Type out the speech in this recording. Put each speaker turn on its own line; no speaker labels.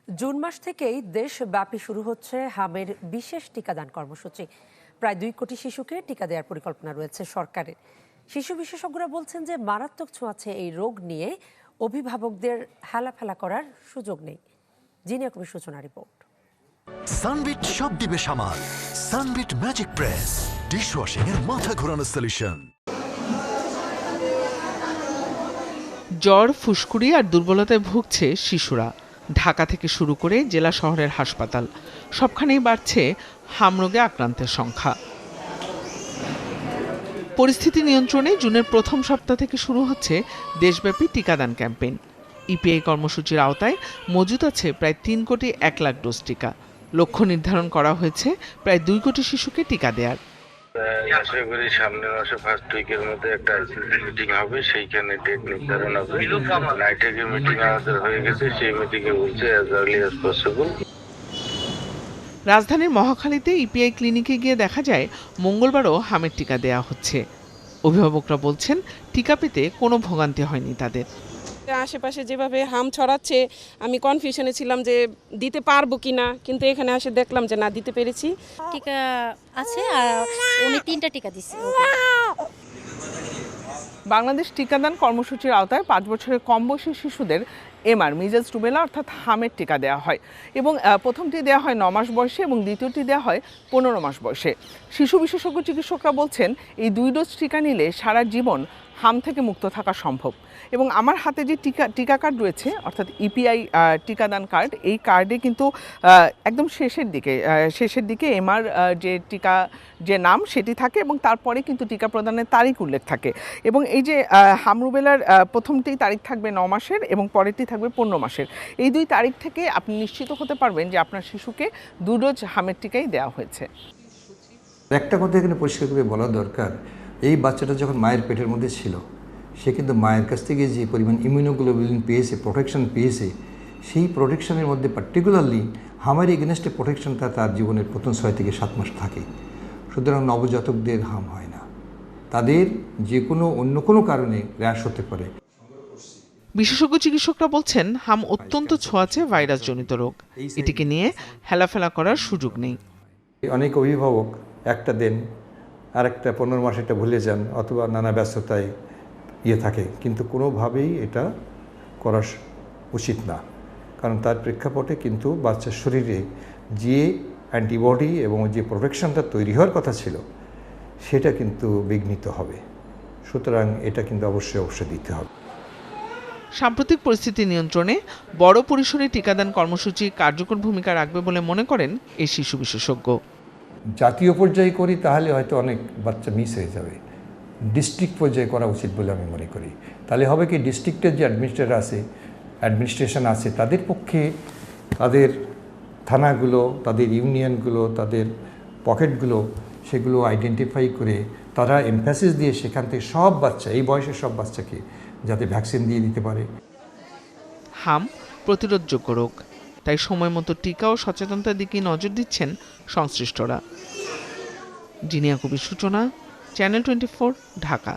June মাস থেকেই দেশব্যাপী শুরু হচ্ছে হামের বিশেষ টিকাদান কর্মসূচি। প্রায় 2 কোটি শিশুকে টিকা দেওয়ার পরিকল্পনা রয়েছে সরকারের। শিশু বিশেষজ্ঞরা বলছেন যে মারাত্মক ছোঁয়াচে এই রোগ নিয়ে অভিভাবকদের হেলাফেলা করার সুযোগ নেই। জিনিয়া কবির সূচনা রিপোর্ট।
সানবিট সব দিবে সামাল। সানবিট ম্যাজিক প্রেস ডিশওয়াশিং এর মাথা ঘোরানো সলিউশন।
জ্বর, ফুসকুড়ি আর দুর্বলতায় ভুগছে শিশুরা। ঢাকা থেকে শুরু করে জেলা শহরের হাসপাতাল সবখানেই বাড়ছে হাম রোগে আক্রান্তের সংখ্যা। পরিস্থিতি নিয়ন্ত্রণে জুনের প্রথম সপ্তাহ থেকে শুরু হচ্ছে দেশব্যাপী টিকাদান ক্যাম্পেইন। ইপিআই কর্মসূচির আওতায় মজুত আছে প্রায় 3 কোটি 1 লাখ ডোজ টিকা। লক্ষ্য নির্ধারণ করা হয়েছে প্রায় 2 কোটি শিশুকে টিকা দেওয়ার।
আশা করি সামনের মাসে ফার্স্ট উইকের মধ্যে একটা মিটিং হবে, সেইখানে ডেট নির্ধারণ হবে। নাইটের মিটিং আমাদের হয়ে গেছে, সেই মিটিংয়ে বলছে অ্যাজ আর্লি অ্যাজ পসিবল।
রাজধানীর মহাখালীতে ইপিআই ক্লিনিকে গিয়ে দেখা যায় মঙ্গলবারও হামের টিকা দেয়া হচ্ছে। অভিভাবকরা বলছেন টিকা পেতে কোনো ভোগান্তি হয়নি তাদের।
আশেপাশে যেভাবে হাম ছড়াচ্ছে আমি কনফিউশনে ছিলাম যে দিতে পারবো কিনা, কিন্তু এখানে এসে দেখলাম যে না, দিতে পেরেছি।
টিকা আছে আর উনি 3টা টিকা দিচ্ছে।
বাংলাদেশ টিকাদান কর্মসূচির আওতায় 5 বছরের কম বয়সী শিশুদের এমআর, মিজেলস, রুবেলা অর্থাৎ হামের টিকা দেওয়া হয় এবং প্রথমটি দেওয়া হয় 9 মাস বয়সে এবং দ্বিতীয়টি দেওয়া হয় 15 মাস বয়সে। শিশু বিশেষজ্ঞ চিকিৎসকরা বলছেন এই 2 ডোজ টিকা নিলে সারা জীবন হাম থেকে মুক্ত থাকা সম্ভব। এবং আমার হাতে যে টিকা কার্ড রয়েছে অর্থাৎ ইপিআই টিকাদান কার্ড, এই কার্ডে কিন্তু একদম শেষের দিকে এমআর যে নাম সেটি থাকে এবং তারপরে কিন্তু টিকা প্রদানের তারিখ উল্লেখ থাকে। এবং এই যে হাম রুবেলার প্রথমটি তারিখ থাকবে 9 মাসের এবং পরেরটি থাকবে 15 মাসের। এই 2 তারিখ থেকে আপনি নিশ্চিত হতে পারবেন যে আপনার শিশুকে 2 ডোজ হামের টিকাই দেওয়া হয়েছে।
একটা কথা এখানে পরিষ্কার করে বলা দরকার, এই বাচ্চাটা যখন মায়ের পেটের মধ্যে ছিল সে কিন্তু মায়ের কাছ থেকে যে পরিমাণ ইমিউনোগ্লোবুলিন পেয়েছে, প্রোটেকশন পেয়েছে, সেই প্রোটেকশনের মধ্যে পার্টিকুলারলি হামের এগেনস্টে প্রোটেকশনটা তার জীবনের প্রথম 6 থেকে 7 মাস থাকে। সুতরাং নবজাতকদের হাম হয় না, তাদের যে কোনো অন্য কোনো কারণে র্যাশ হতে পারে।
বিশেষজ্ঞ চিকিৎসকরা বলছেন হাম অত্যন্ত ছোঁয়াচে ভাইরাসজনিত রোগ, এটিকে নিয়ে হেলাফেলা করার সুযোগ নেই।
অনেক অভিভাবক একটা দেন আর একটা 15 মাস এটা ভুলে যান অথবা নানা ব্যস্ততায় থাকে, কিন্তু কোনোভাবেই এটা করা উচিত না। কারণ তার প্রেক্ষাপটে কিন্তু বাচ্চার শরীরে যে অ্যান্টিবডি এবং যে প্রোটেকশনটা তৈরি হওয়ার কথা ছিল সেটা কিন্তু বিঘ্নিত হবে। সুতরাং এটা কিন্তু অবশ্যই দিতে হবে।
সাম্প্রতিক পরিস্থিতি নিয়ন্ত্রণে বড় পরিসরে টিকাদান কর্মসূচি কার্যকর ভূমিকা রাখবে বলে মনে করেন এই শিশু বিশেষজ্ঞ। জাতীয়
পর্যায়ে করি তাহলে হয়তো অনেক বাচ্চা মিস হয়ে যাবে, ডিস্ট্রিক্ট পর্যায়ে করা উচিত বলে আমি মনে করি। তাহলে হবে কি, ডিস্ট্রিক্টের যে অ্যাডমিনিস্ট্রেশন আছে তাদের পক্ষে তাদের থানাগুলো, তাদের ইউনিয়নগুলো, তাদের পকেটগুলো সেগুলো আইডেন্টিফাই করে তারা এমফ্যাসিস দিয়ে সেখান থেকে সব বাচ্চা, এই বয়সের সব বাচ্চাকে যাতে ভ্যাকসিন দিয়ে দিতে পারে।
হাম প্রতিরোধযোগ্য রোগ, তাই সময় মতো টিকা ও সচেতনতার দিকে নজর দিচ্ছেন সংশ্লিষ্টরা। জিনিয়া কবির সূচনা, চ্যানেল 24, ঢাকা।